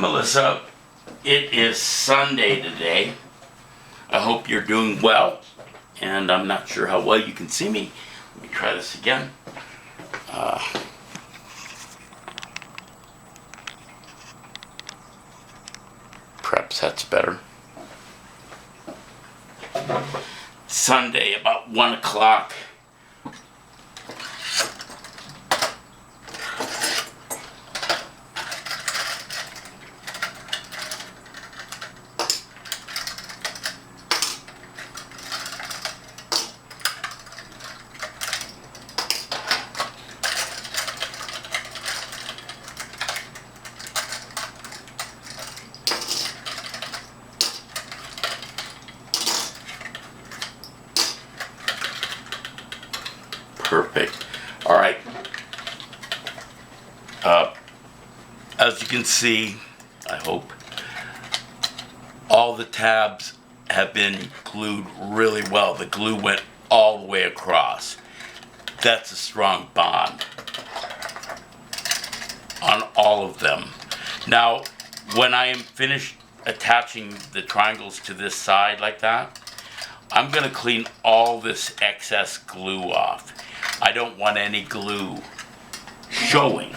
Melissa. It is Sunday today. I hope you're doing well, and I'm not sure how well you can see me. Let me try this again. Perhaps that's better. Sunday, about 1 o'clock. Perfect. All right. As you can see, I hope, all the tabs have been glued really well. The glue went all the way across. That's a strong bond on all of them. Now, when I am finished attaching the triangles to this side like that, I'm going to clean all this excess glue off. I don't want any glue showing.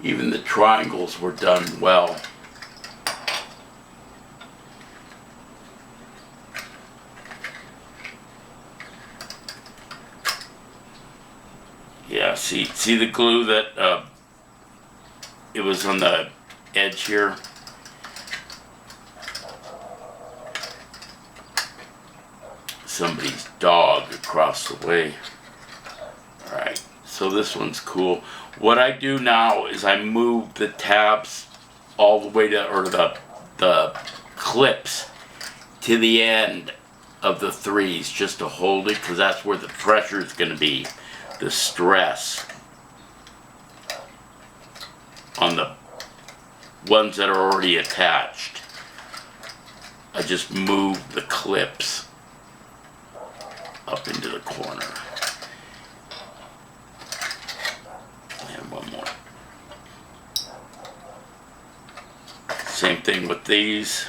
Even the triangles were done well. Yeah, see the glue that it was on the edge here? Somebody's dog across the way. Alright, so this one's cool. What I do now is I move the tabs all the way to, or the clips to the end of the threes just to hold it, because that's where the pressure is going to be. The stress on the ones that are already attached. I just move the clips up into the corner. And one more. Same thing with these.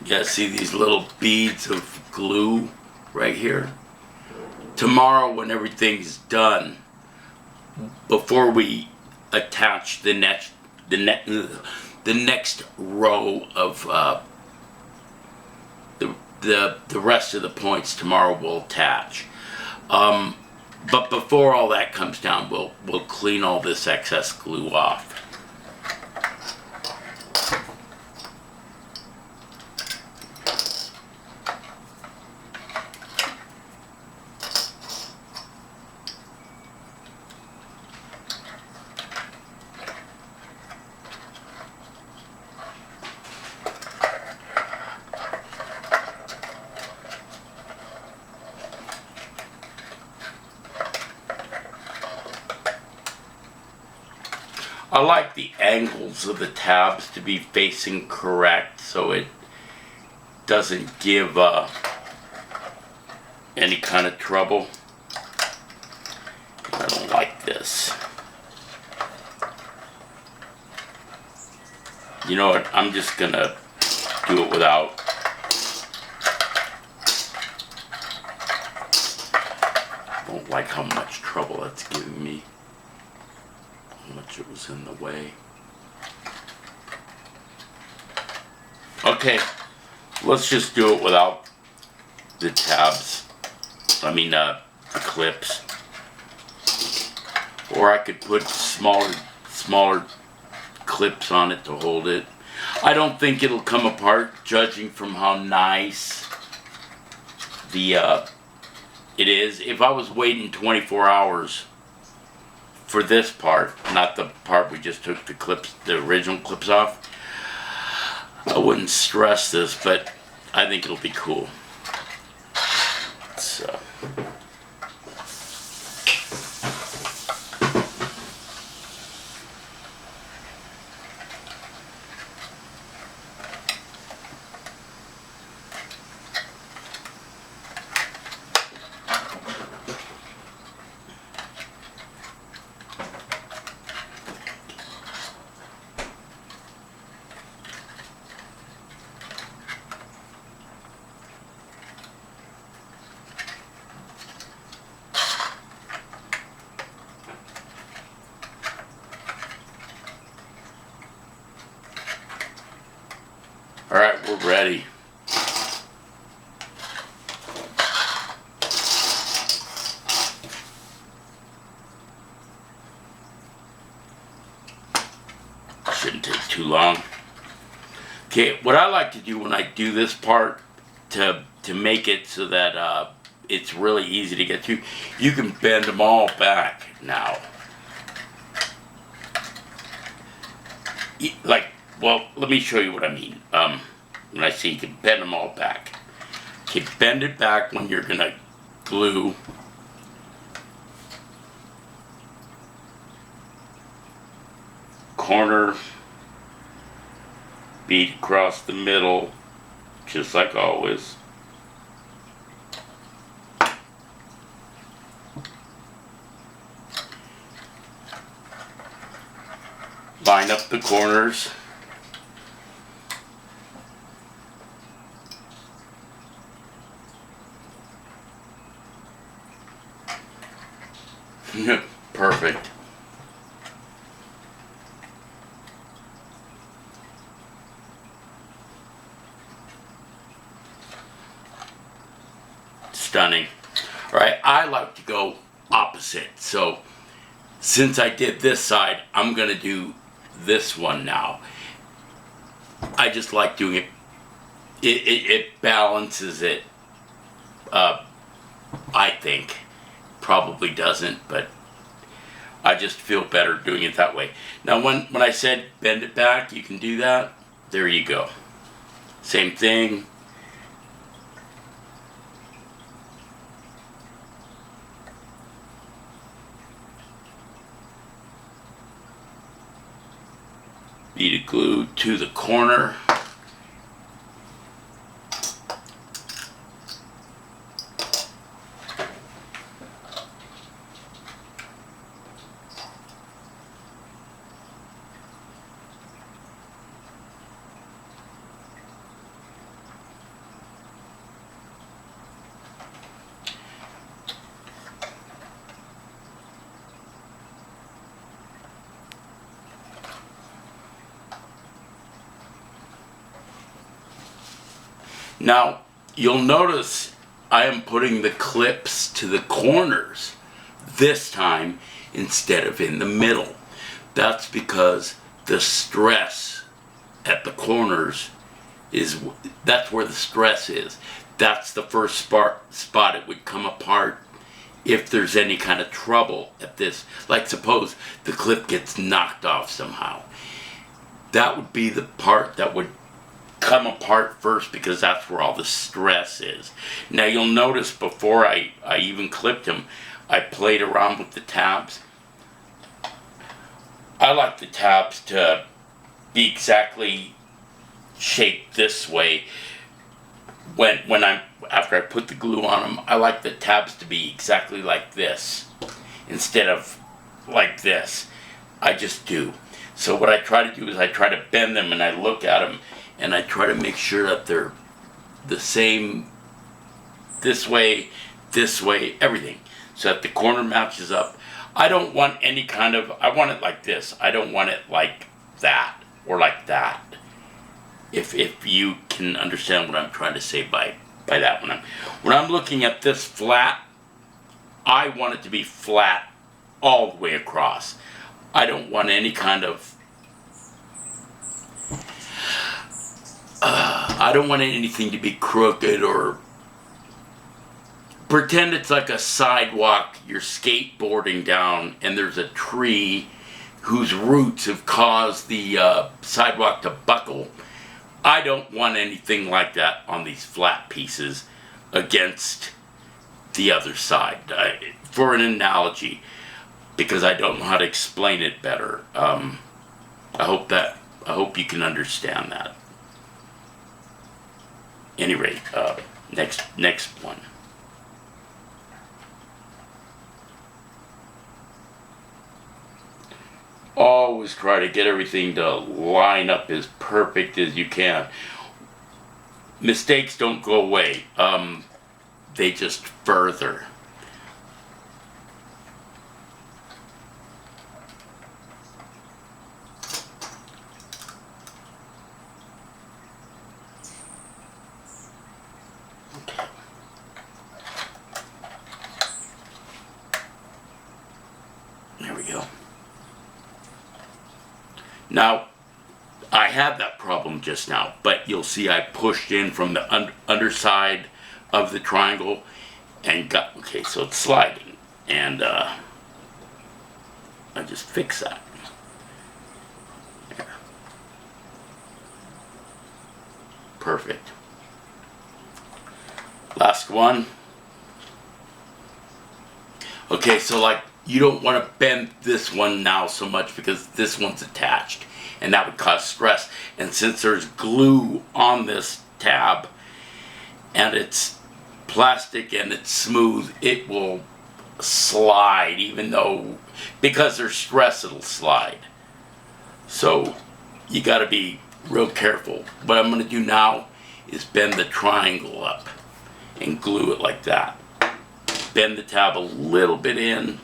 Yeah, see these little beads of glue right here? Tomorrow when everything's done, before we attach the next row of the rest of the points, tomorrow we'll attach. But before all that comes down, we'll clean all this excess glue off. I like the angles of the tabs to be facing correct so it doesn't give any kind of trouble. I don't like this. You know what, I'm just gonna do it without. I don't like how much trouble that's giving me. How much it was in the way. Okay, let's just do it without the tabs. I mean, the clips. Or I could put smaller clips on it to hold it. I don't think it'll come apart, judging from how nice the it is. If I was waiting 24 hours for this part, not the part we just took the original clips off, I wouldn't stress this, but I think it'll be cool. So. Alright, we're ready. Shouldn't take too long. Okay, what I like to do when I do this part to make it so that it's really easy to get to, you can bend them all back now. Like, well, let me show you what I mean. When I say you can bend them all back. Okay, bend it back when you're gonna glue. Corner, bead across the middle, just like always. Line up the corners. Perfect. Stunning. Alright, I like to go opposite. So, since I did this side, I'm going to do this one now. I just like doing it. It balances it. I think. Probably doesn't, but I just feel better doing it that way. Now, when I said bend it back, you can do that. There you go. Same thing. Bead of glue to the corner. Now, you'll notice I am putting the clips to the corners this time instead of in the middle. That's because the stress at the corners that's where the stress is. That's the first spot it would come apart if there's any kind of trouble at this. Like suppose the clip gets knocked off somehow. That would be the part that would come apart first because that's where all the stress is. Now you'll notice before I even clipped them, I played around with the tabs. I like the tabs to be exactly shaped this way. After I put the glue on them, I like the tabs to be exactly like this instead of like this. I just do. So what I try to do is I try to bend them and I look at them and I try to make sure that they're the same this way, everything. So that the corner matches up. I don't want any kind of, I want it like this. I don't want it like that or like that. If you can understand what I'm trying to say by that one. When I'm looking at this flat, I want it to be flat all the way across. I don't want any kind of I don't want anything to be crooked, or pretend it's like a sidewalk you're skateboarding down and there's a tree whose roots have caused the sidewalk to buckle. I don't want anything like that on these flat pieces against the other side. For an analogy, because I don't know how to explain it better. I hope you can understand that. Any rate, next one. Always try to get everything to line up as perfect as you can. Mistakes don't go away. They just further. There we go. Now, I had that problem just now, but you'll see I pushed in from the underside of the triangle and got, okay, so it's sliding, and I just fix that. There. Perfect. Last one. Okay, so like, you don't want to bend this one now so much because this one's attached, and that would cause stress. And since there's glue on this tab and it's plastic and it's smooth, it will slide, even though, because there's stress, it'll slide. So you got to be real careful. What I'm going to do now is bend the triangle up and glue it like that. Bend the tab a little bit in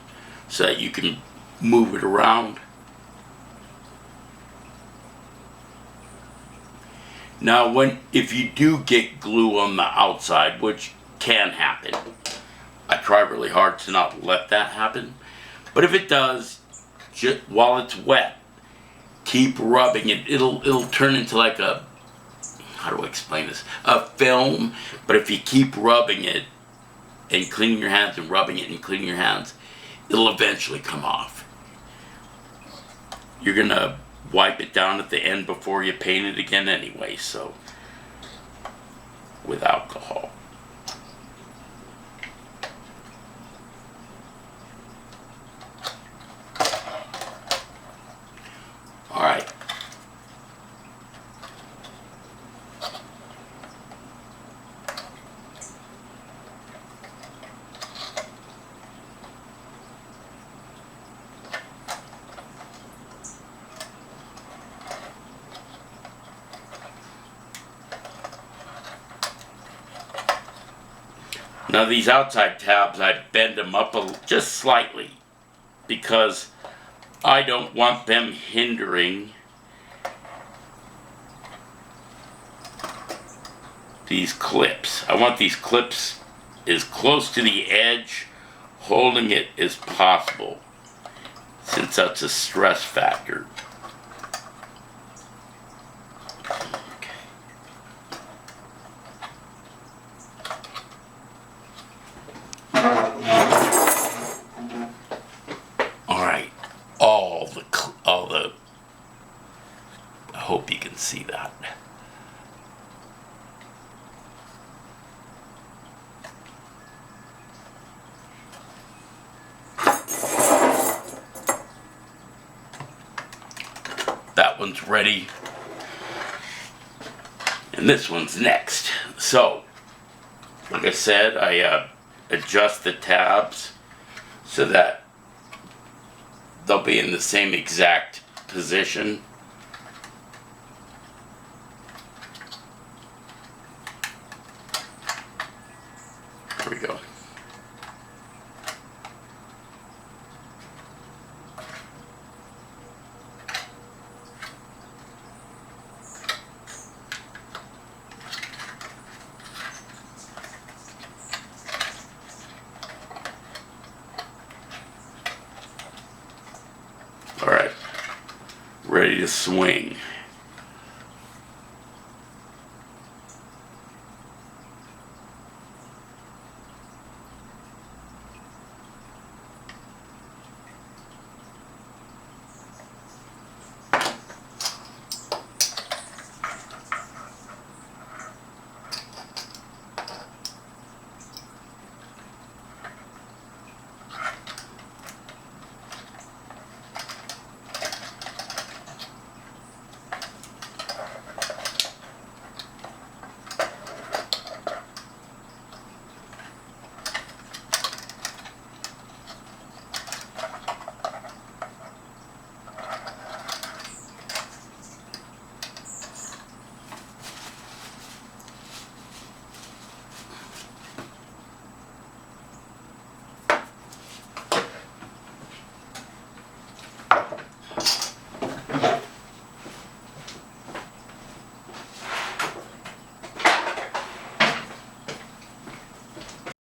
so that you can move it around. Now, if you do get glue on the outside, which can happen, I try really hard to not let that happen. But if it does, just while it's wet, keep rubbing it. It'll turn into like a, how do I explain this? A film. But if you keep rubbing it and cleaning your hands and rubbing it and cleaning your hands, it'll eventually come off. You're gonna wipe it down at the end before you paint it again anyway, so with alcohol. All right. Now these outside tabs, I bend them up just slightly because I don't want them hindering these clips. I want these clips as close to the edge, holding it as possible, since that's a stress factor. I hope you can see that. That one's ready. And this one's next. So, like I said, I adjust the tabs so that they'll be in the same exact position. There we go. ready to swing.